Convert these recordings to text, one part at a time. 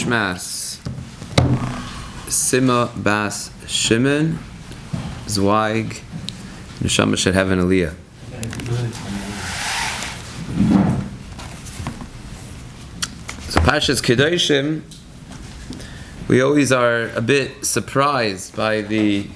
Nishmas Sima Bas Shimon Zweig Neshama should have an aliyah. So Parshas Kedoshim, we always are a bit surprised by the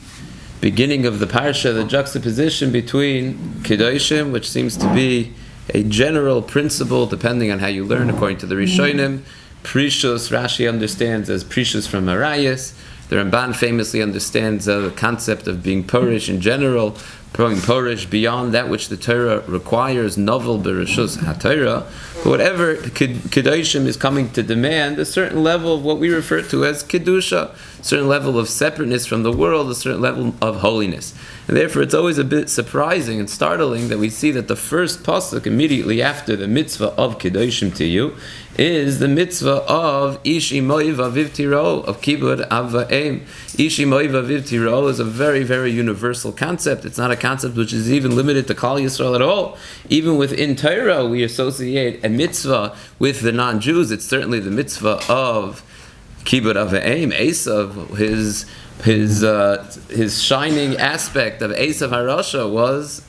beginning of the parsha, the juxtaposition between Kedoshim, which seems to be a general principle depending on how you learn according to the Rishonim. Prishus, Rashi understands as Prishus from Arayas. The Ramban famously understands the concept of being Porish in general, being Porish beyond that which the Torah requires, novel bereshus HaTorah. But whatever Kedoshim is coming to demand, a certain level of what we refer to as Kedusha, a certain level of separateness from the world, a certain level of holiness. And therefore it's always a bit surprising and startling that we see that the first pasuk immediately after the mitzvah of Kedoshim to you is the mitzvah of Ishi Moiv Aviv Tiro, of Kibud Av Va'em. Ishi Moiv Aviv Tiro is a very, very universal concept. It's not a concept which is even limited to Klal Yisrael at all. Even within Torah, we associate a mitzvah with the non-Jews. It's certainly the mitzvah of Kibud Av Va'em, Esav, his shining aspect of Esav HaRasha was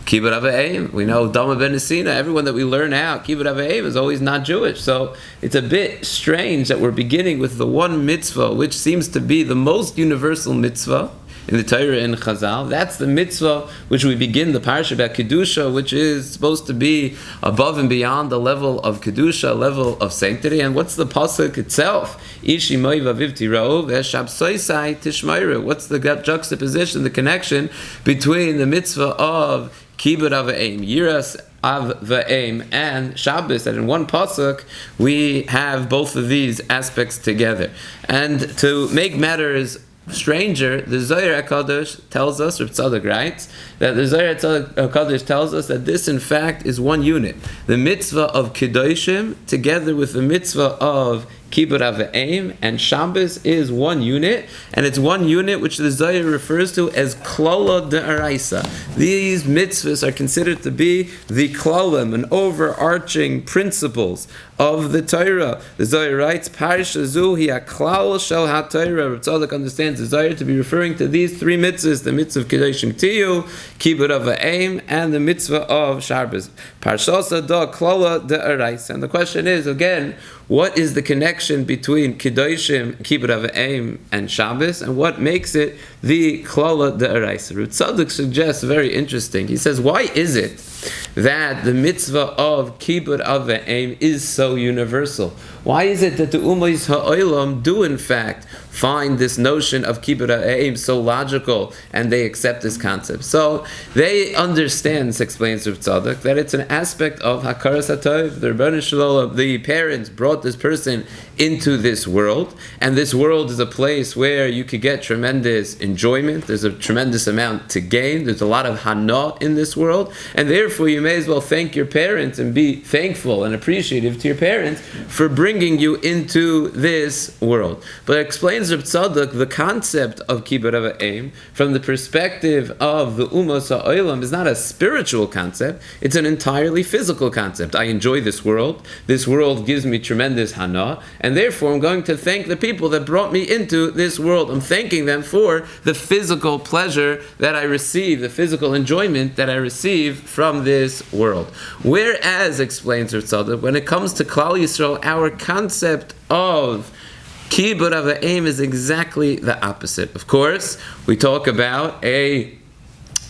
Kibbud Av Va'em. We know Dama ben Nesina, everyone that we learn out, Kibbud Av Va'em is always not Jewish. So it's a bit strange that we're beginning with the one mitzvah, which seems to be the most universal mitzvah in the Torah and Chazal. That's the mitzvah which we begin the parsha about Kedusha, which is supposed to be above and beyond the level of Kedusha, level of sanctity. And what's the pasuk itself? Ishi Moiv Aviv Tiro v'Shabsoisai Tishmeiru. What's the juxtaposition, the connection between the mitzvah of Kibud Av Va'em, Yiras Av Va'em, and Shabbos, that in one pasuk we have both of these aspects together. And to make matters stranger, the Zohar HaKadosh tells us, Reb Tzadok writes, that the Zohar HaKadosh tells us that this in fact is one unit. The mitzvah of Kedoshim together with the mitzvah of Kibbud Av Va'em and Shabbos is one unit, and it's one unit which the Zohar refers to as Klala De'araisa. These mitzvahs are considered to be the klalim, an overarching principles of the Torah. The Zohar writes, Parsha Zu hi haklal shel haTorah. Reb Tzadok understands the Zohar to be referring to these three mitzvahs, the mitzvah of Kedoshim Tiyu, Kibbud Av Va'em, and the mitzvah of Shabbos. Parshasa da Klala De'araisa. And the question is, again, what is the connection between Kedoshim, Kibbud Av Va'em, and Shabbos, and what makes it the Klala De'araisa? Reb Tzadok suggests very interesting. He says, why is it that the mitzvah of Kibbud Av Va'em is so universal? Why is it that the Ummos Ha'olam do in fact find this notion of Kibbud Av Va'em so logical and they accept this concept? So they understand, explains Reb Tzadok, that it's an aspect of Hakaras HaTov. The Rebbeinu Shalom, the parents brought this person into this world, and this world is a place where you could get tremendous enjoyment. There's a tremendous amount to gain. There's a lot of hana in this world, and therefore you may as well thank your parents and be thankful and appreciative to your parents for bringing you into this world. But it explains Reb Tzadok the concept of Kibbud Av Va'em from the perspective of the Ummos Ha'olam is not a spiritual concept, it's an entirely physical concept. I enjoy this world gives me tremendous hana, and therefore I'm going to thank the people that brought me into this world. I'm thanking them for the physical pleasure that I receive, the physical enjoyment that I receive from this world. Whereas, explains Reb Tzadok, when it comes to Klal Yisrael, our concept of Kibbud Av Va'em is exactly the opposite. Of course, we talk about a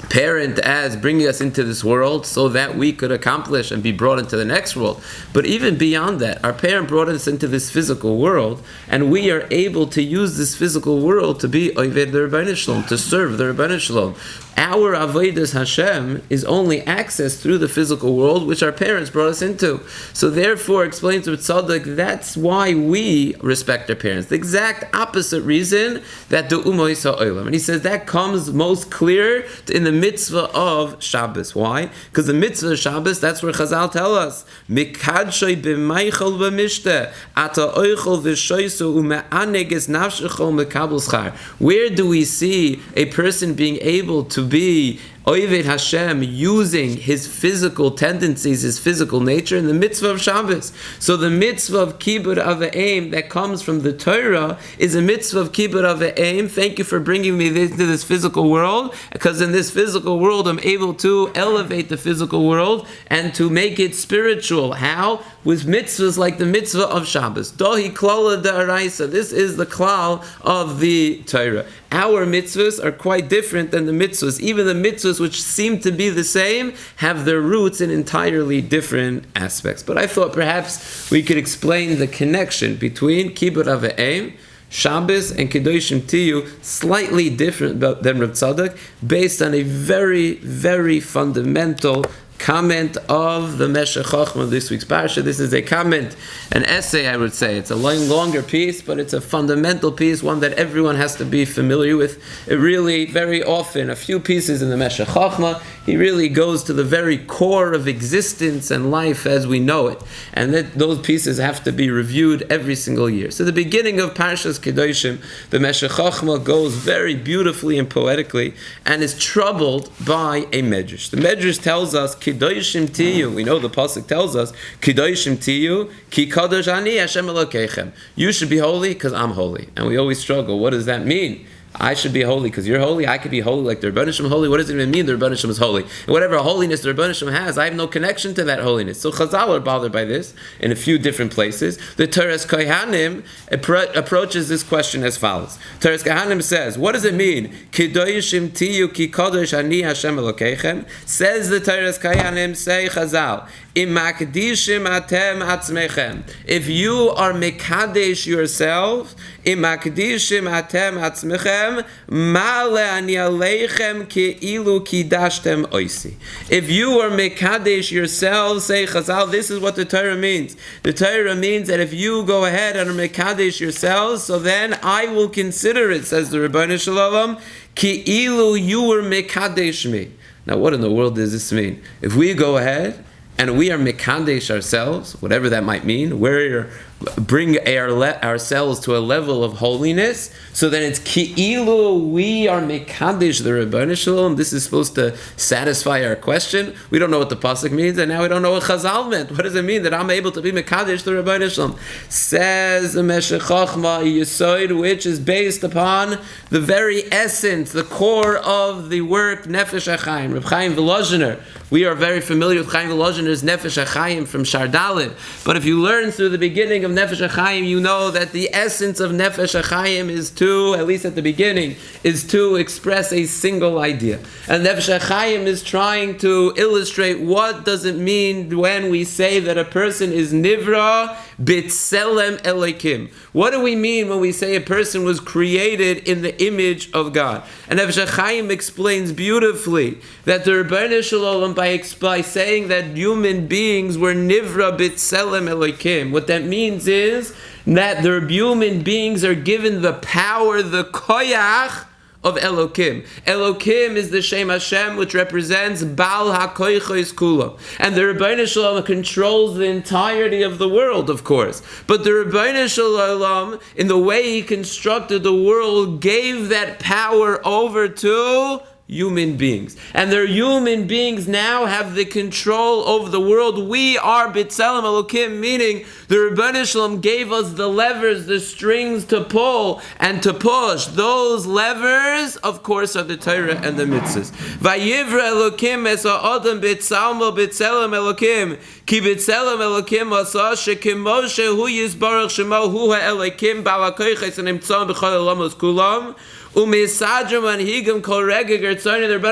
parent as bringing us into this world so that we could accomplish and be brought into the next world. But even beyond that, our parent brought us into this physical world, and we are able to use this physical world to be Oved the Rebbeinu Shalom, to serve the Rebbeinu Shalom. Our Avodas Hashem is only accessed through the physical world which our parents brought us into. So therefore, explains Reb Tzadok, that's why we respect our parents. The exact opposite reason that the Ummos Ha'olam. And he says that comes most clear in the mitzvah of Shabbos. Why? Because the mitzvah of Shabbos, that's where Chazal tell us, Mikadshei b'meichel b'mishteh, ata oichel v'shoisu u'me'aneges nafshechol mekabel schar. Where do we see a person being able to be Oived Hashem using his physical tendencies, his physical nature in the mitzvah of Shabbos. So the mitzvah of Kibbud Avayim that comes from the Torah is a mitzvah of Kibbud Avayim. Thank you for bringing me into this physical world, because in this physical world I'm able to elevate the physical world and to make it spiritual. How? With mitzvahs like the mitzvah of Shabbos. Dohi klala da'araisa. This is the klal of the Torah. Our mitzvahs are quite different than the mitzvahs. Even the mitzvahs which seem to be the same have their roots in entirely different aspects. But I thought perhaps we could explain the connection between Kibbud Avayim, Shabbos, and Kedoshim Tiyu slightly different than Rav Tzadok, based on a very, very fundamental comment of the Meshech Chochmah of this week's parsha. This is a comment, an essay, I would say. It's a longer piece, but it's a fundamental piece, one that everyone has to be familiar with. It really, very often, a few pieces in the Meshech Chochmah, he really goes to the very core of existence and life as we know it. And those pieces have to be reviewed every single year. So the beginning of Parshas Kedoshim, the Meshech Chochmah goes very beautifully and poetically and is troubled by a medrash. The medrash tells us, Kedoshim Tiyu. We know the pasuk tells us, Kedoshim Tiyu, Ki Kadosh Ani Hashem Elokeichem. You should be holy because I'm holy. And we always struggle. What does that mean? I should be holy because you're holy. I could be holy like the Rebbeinu Shem holy. What does it even mean the Rebbeinu Shem is holy? And whatever holiness the Rebbeinu Shem has, I have no connection to that holiness. So Chazal are bothered by this in a few different places. The Teres Kohanim approaches this question as follows. Teres Kohanim says, what does it mean? Kedoshim Tiyu Ki Kadosh Ani Hashem Elokeichem. Says the Teres Kohanim, say Chazal, Im makdishim atem atzmechem. If you are mekadesh yourself, im makdishim atem atzmechem, male ani aleichem keilu kidashtem oisi. If you are mekadesh yourselves, say Chazal, this is what the Torah means. The Torah means that if you go ahead and are mekadesh yourselves, so then I will consider it, says the Rebbeinu Shalom, keilu you were mekadesh me. Now what in the world does this mean? If we go ahead and we are mekadesh ourselves, whatever that might mean, we're bring ourselves to a level of holiness, so then it's ki'ilu, we are mekadesh the Rebbeinu Shalom. This is supposed to satisfy our question. We don't know what the pasuk means, and now we don't know what Chazal meant. What does it mean that I'm able to be mekadesh the Rebbeinu Shalom? Says the Meshech Chochmah Yesod, which is based upon the very essence, the core of the work Nefesh HaChaim. Reb Chaim Volozhiner, we are very familiar with Chaim Volozhiner's Nefesh HaChaim from Shardalin, but if you learn through the beginning of Nefesh HaChaim, you know that the essence of Nefesh HaChaim is to, at least at the beginning, is to express a single idea. And Nefesh HaChaim is trying to illustrate what does it mean when we say that a person is Nivra B'Tselem Elokim. What do we mean when we say a person was created in the image of God? And Nefesh HaChaim explains beautifully that the Rebbeinu Shalom, by saying that human beings were Nivra B'Tselem Elokim, what that means is that the human beings are given the power, the koyach of Elokim. Elokim is the Shem Hashem, which represents Baal HaKoychos Kula. And the Rebbeinu Shalom controls the entirety of the world, of course. But the Rebbeinu Shalom, in the way he constructed the world, gave that power over to human beings. And their human beings now have the control over the world. We are B'Tselem Elokim, meaning the Rebbeinu Shalom gave us the levers, the strings to pull and to push. Those levers, of course, are the Torah and the mitzvahs. Vayivra Elokim es ha'adam b'tzalmo B'Tselem Elokim ki B'Tselem Elokim asa shekimoshe hu yisbarach shemo hu ha'elokim ba'al ha'koyches v'nimtzam b'chol olamos kulam. The Rebbeinu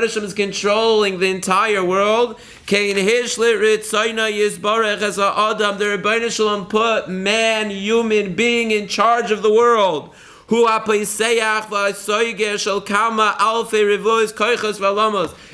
Shalom is controlling the entire world. The Rebbeinu Shalom put man, human being, in charge of the world.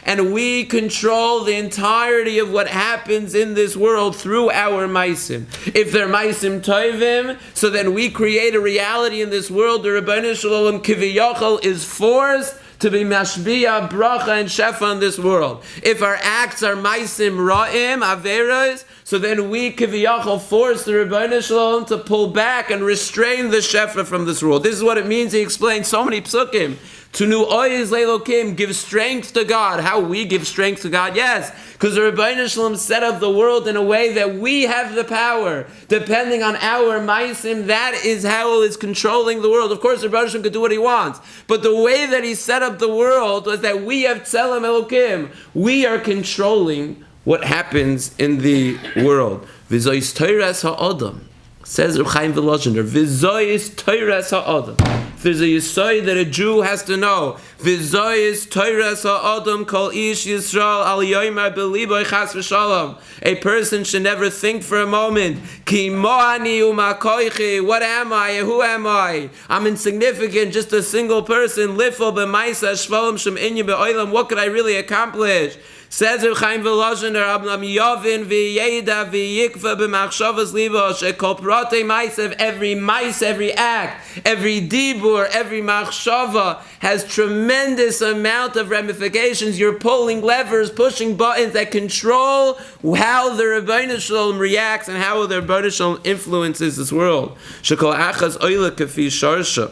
And we control the entirety of what happens in this world through our maisim. If they're maisim tovim, so then we create a reality in this world. The Rebbeinu Shalom kiviyachol is forced to be mashbiya, bracha, and shefa in this world. If our acts are maisim ra'im, averos, so then we kiviyachol force the Rebbeinu Shalom to pull back and restrain the shefa from this world. This is what it means. He explains so many psukim Tunu oiz leilokim, give strength to God. How we give strength to God? Yes, because the Rebbeinu Shalom set up the world in a way that we have the power. Depending on our maisim, that is how it's controlling the world. Of course, the Rebbeinu Shalom could do what he wants, but the way that he set up the world was that we have tzelem elokim. We are controlling what happens in the world. V'zois toiras ha'adam. Says Reb Chaim Volozhiner, V'zois toiras ha'adam. There's a yisoy that a Jew has to know. V'zois toiras ha'adam kol ish Yisrael al yoymar b'liboy chas v'shalom. A person should never think for a moment, Ki mo'ani u'makoichi, what am I, who am I? I'm insignificant, just a single person. Lifo b'maisa shvalim shem inyan be'olam, what could I really accomplish? Says Reb Chaim Volozhiner, Abnam Yovin v'yeda v'yikva b'machshavas libo shekol protei ma'asev, every mice, every act, every dibur, every machshava has tremendous amount of ramifications. You're pulling levers, pushing buttons that control how the Rebbeinu Shalom reacts and how the Rebbeinu Shalom influences this world. Shekol achas oila kafi sharsha.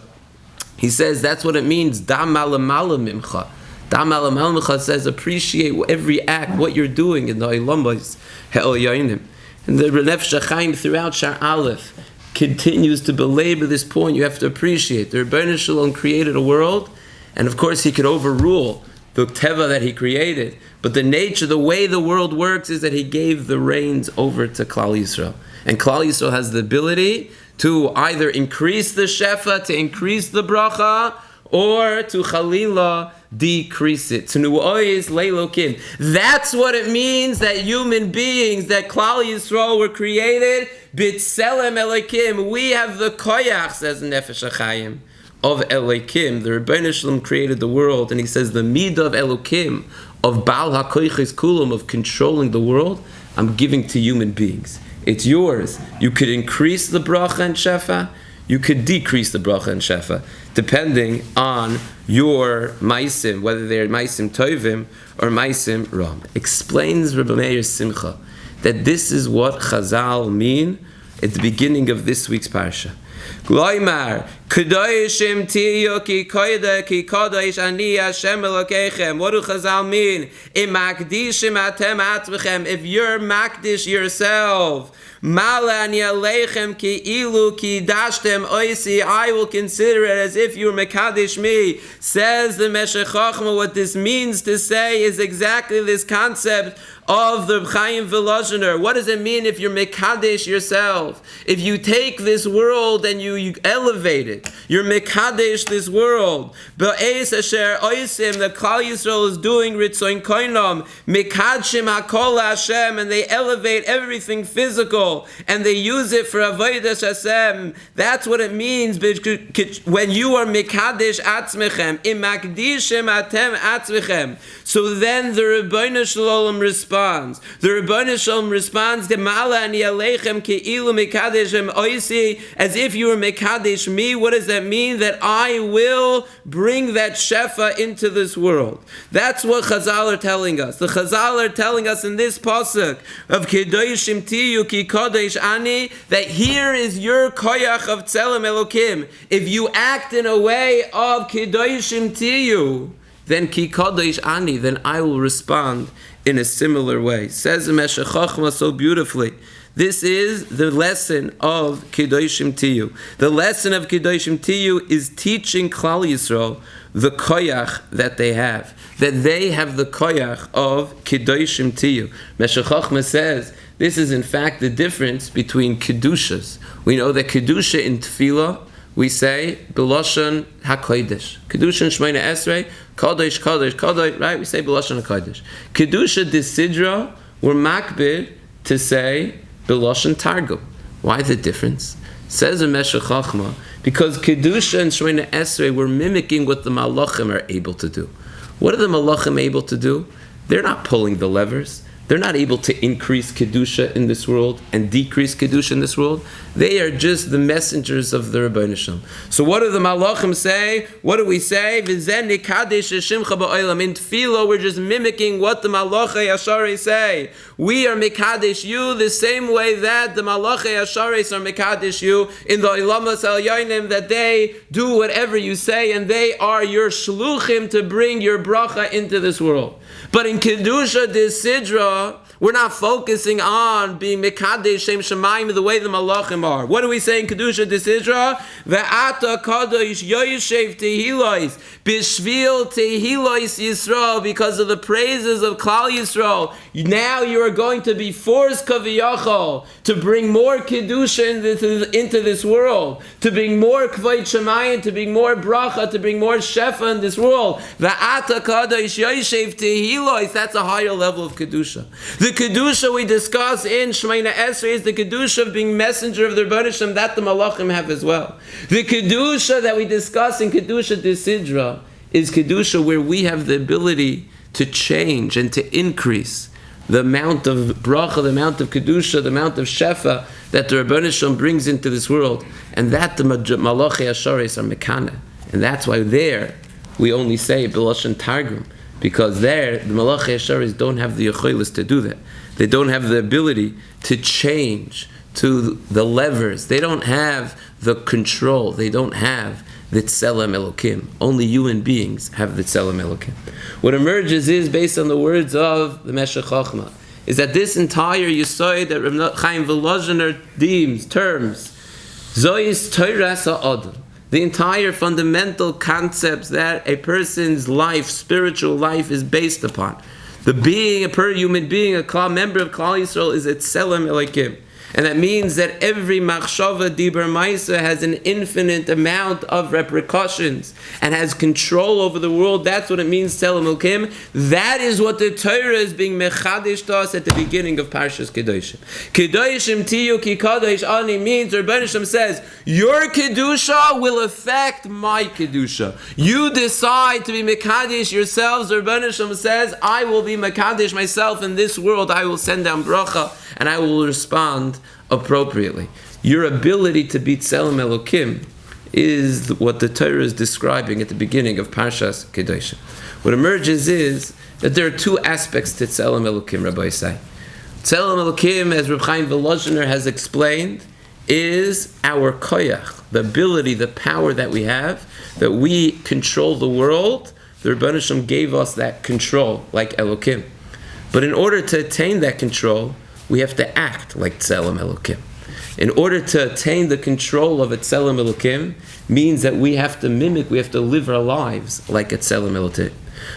He says that's what it means. Dam malamala mimcha. Dam al says appreciate every act, what you're doing in the Ilambais He'oyayinim. And the Nefesh HaChaim throughout Shar Aleph continues to belabor this point. You have to appreciate the Rebbeinu Shalom created a world, and of course he could overrule the Teva that he created, but the nature, the way the world works is that he gave the reins over to Klal Yisrael. And Klal Yisrael has the ability to either increase the Shefa, to increase the Bracha, or to Chalila, decrease it. That's what it means that human beings, that Klal Yisrael were created, B'Tselem Elokim. We have the koyach, says Nefesh HaChaim, of Elokim. The Rebbeinu Shalom created the world, and he says the midah of Elokim, of Baal HaKoyches Kulam, of controlling the world, I'm giving to human beings. It's yours. You could increase the bracha and shefa, you could decrease the bracha and shefa, depending on your maisim, whether they're maisim tovim or maisim ram. Explains Rabbi Meir Simcha that this is what Chazal mean at the beginning of this week's parsha. Gloimar, Kedoshim tiyu ki kodesh ani Hashem Elokeichem. What do Chazal mean? Imakdishim atem atzvechem. If you're makdish yourself, Mala ani aleichem ki ilu ki dashtem oisi, I will consider it as if you were mekadesh me. Says the Meshech Chochmah, what this means to say is exactly this concept of the Chaim Volozhiner. What does it mean if you're mekadesh yourself? If you take this world and you elevate it, you're mekadesh this world. Ba'eis asher oisim, the Klal Yisrael is doing ritzoin koinam, mekadshim hakol Hashem, and they elevate everything physical, and they use it for avodas Hashem. That's what it means when you are mekadesh atzmechem, imakdishim atem atzmechem. So then the Rebbeinu Shalom responds. The Rebbeinu Shalom responds, as if you were mekadesh me. What does that mean? That I will bring that shefa into this world. That's what Chazal are telling us. The Chazal are telling us in this pasuk of Kedoshim tiyu ki kodesh ani, that here is your koyach of tzelem elokim. If you act in a way of Kedoshim tiyu, then ki kodesh ani, then I will respond in a similar way. Says the Meshech Chochmah so beautifully. This is the lesson of Kedoshim Tiyu. The lesson of Kedoshim Tiyu is teaching Klal Yisrael the koyach that they have. That they have the koyach of Kedoshim Tiyu. Meshech Chochmah says this is in fact the difference between Kedushas. We know that Kedusha in Tefillah, we say B'Lashon HaKodesh. Kedusha in Shemona Esrei, Kodesh, Kodesh, Kodesh, right? We say B'Lashon HaKodesh. Kedusha Desidra, we're makbid to say B'Lashon Targum. Why the difference? Says the Meshech Chochmah, because Kedusha and Shemona Esrei, we're mimicking what the Malachim are able to do. What are the Malachim able to do? They're not pulling the levers. They're not able to increase Kedusha in this world and decrease Kedusha in this world. They are just the messengers of the Rabbeinu Shalom. So what do the Malachim say? What do we say? In Tefillah, we're just mimicking what the Malachei Asharei say. We are Mekadesh you the same way that the Malachei Asharei are Mekadesh you in the Ilamas El Yoinim, that they do whatever you say and they are your shluchim to bring your bracha into this world. But in Kedusha Desidra, we're not focusing on being Mekadesh Shem Shemayim the way the Malachim are. What do we say in Kedusha Desidra? Ve'ata Kadosh Yoyeshev Tehilois Bishvil Tehilois Yisrael, because of the praises of Klal Yisrael. Now you are going to be forced Kaviyachol to bring more Kedusha into this world, to bring more Kvod Shemayim, to bring more Bracha, to bring more Shefa in this world. Ve'ata Kadosh Yoyeshev Tehilois, that's a higher level of Kedusha. The Kedusha we discuss in Shemona Esrei is the Kedusha of being messenger of the Rebbeinu Shalom that the Malachim have as well. The Kedusha that we discuss in Kedusha Desidra is Kedusha where we have the ability to change and to increase the amount of bracha, the amount of Kedusha, the amount of Shefa that the Rebbeinu Shalom brings into this world. And that the Malachei Asharis are Mekana. And that's why there we only say B'lashon Targum. Because there, the Malachei Asharis don't have the Yecholos to do that. They don't have the ability to change to the levers. They don't have the control. They don't have the Tzelem Elokim. Only human beings have the Tzelem Elokim. What emerges is, based on the words of the Meshech Chochmah, is that this entire Yesod that Reb Chaim Volozhiner deems, terms, Zois Toras HaAdam, the entire fundamental concepts that a person's life, spiritual life, is based upon. The being, human being, a member of Klal Yisrael is a Tzelem Elokim. And that means that every machshava dibur ma'isa has an infinite amount of repercussions and has control over the world. That's what it means, Tzelem Elokim. That is what the Torah is being mechadish to us at the beginning of Parshas Kedoshim. Kedoshim tiyu ki kadosh ani means, Rebbeinu Shalom says, your Kedusha will affect my Kedusha. You decide to be mechadish yourselves. Rebbeinu Shalom says, I will be mechadish myself in this world. I will send down bracha and I will respond appropriately. Your ability to be Tzelem Elokim is what the Torah is describing at the beginning of Parshas Kedoshim. What emerges is that there are two aspects to Tzelem Elokim, Rabbi say. Tzelem Elokim, as Reb Chaim Volozhiner has explained, is our koyach, the ability, the power that we have, that we control the world. The Rebbeinu Shalom gave us that control, like Elokim. But in order to attain that control, we have to act like Tzelem Elokim. In order to attain the control of a Tzelem Elokim means that we have to mimic, we have to live our lives like a Tzelem Elokim.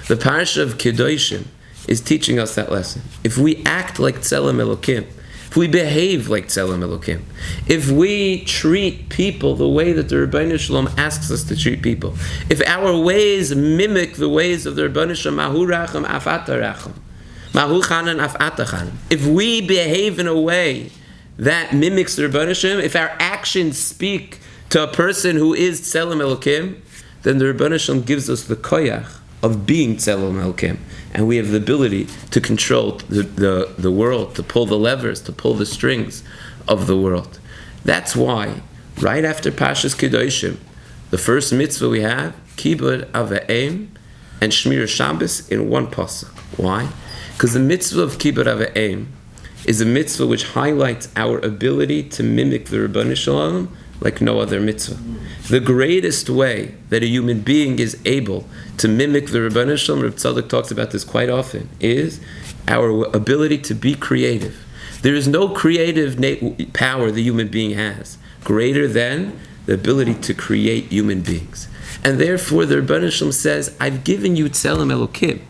The parasha of Kedoshim is teaching us that lesson. If we act like Tzelem Elokim, if we behave like Tzelem Elokim, if we treat people the way that the Rebbeinu Shalom asks us to treat people, if our ways mimic the ways of the Rebbeinu Shalom, Mahu Racham Afata Racham, if we behave in a way that mimics the Rebbeinu Shalom, if our actions speak to a person who is Tzelem Elokim, then the Rebbeinu Shalom gives us the koyach of being Tzelem Elokim, and we have the ability to control the world, to pull the levers, to pull the strings of the world. That's why, right after Parshas Kedoshim, the first mitzvah we have, Kibud Ava'im and Shmir Shabbos in one pasuk. Why? Because the mitzvah of Kibud Ava'im is a mitzvah which highlights our ability to mimic the Rebbeinu Shalom like no other mitzvah. The greatest way that a human being is able to mimic the Rebbeinu Shalom, Reb Tzadok talks about this quite often, is our ability to be creative. There is no creative power the human being has greater than the ability to create human beings. And therefore the Rebbeinu Shalom says, I've given you Tzelem Elokim.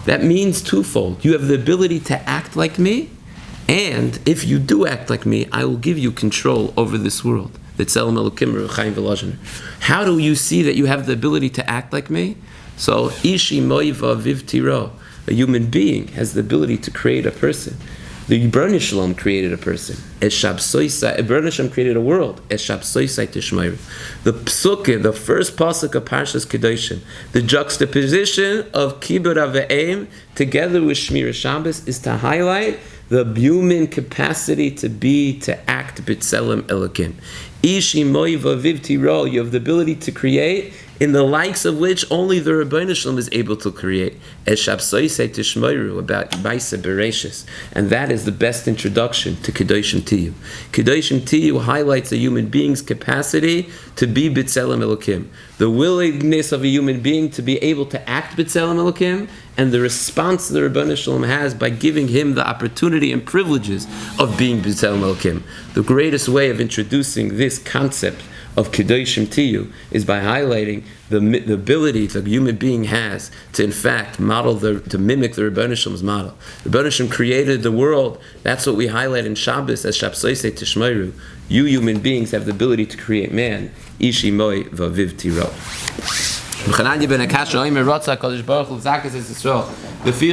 That means twofold. You have the ability to act like me, and if you do act like me, I will give you control over this world. The Tzelem Elokim, Reb Chaim Volozhiner. How do you see that you have the ability to act like me? So, Ishi Moiva Viv Tiro, a human being has the ability to create a person. The Rebbeinu Shalom created a person. Rebbeinu Shalom created a world. The psukkah, the first pasuk of Parshas Kedoshim, the juxtaposition of Kibbud Aveim together with Shmira Shabbos is to highlight the human capacity to act b'tselem Elokim. Ishi moi vaviv tiro, you have the ability to create in the likes of which only the Rebbeinu Shalom is able to create. Eshapsoisei tishmoiru, about Maisa Bereshis. And that is the best introduction to Kedoshim Tiyu. Kedoshim Tiyu highlights a human being's capacity to be B'Tselem Elokim. The willingness of a human being to be able to act B'Tselem Elokim, and the response the Rebbeinu Shalom has by giving him the opportunity and privileges of being B'Tselem Elokim. The greatest way of introducing this concept of Kedoshim Tiyu is by highlighting the ability the human being has to, in fact, to mimic the Rebbeinu Shalom's model. The Rebbeinu Shalom created the world. That's what we highlight in Shabbos as Shapsoisei Tishmeiru. You human beings have the ability to create man. Ishi moi vaviv tiro.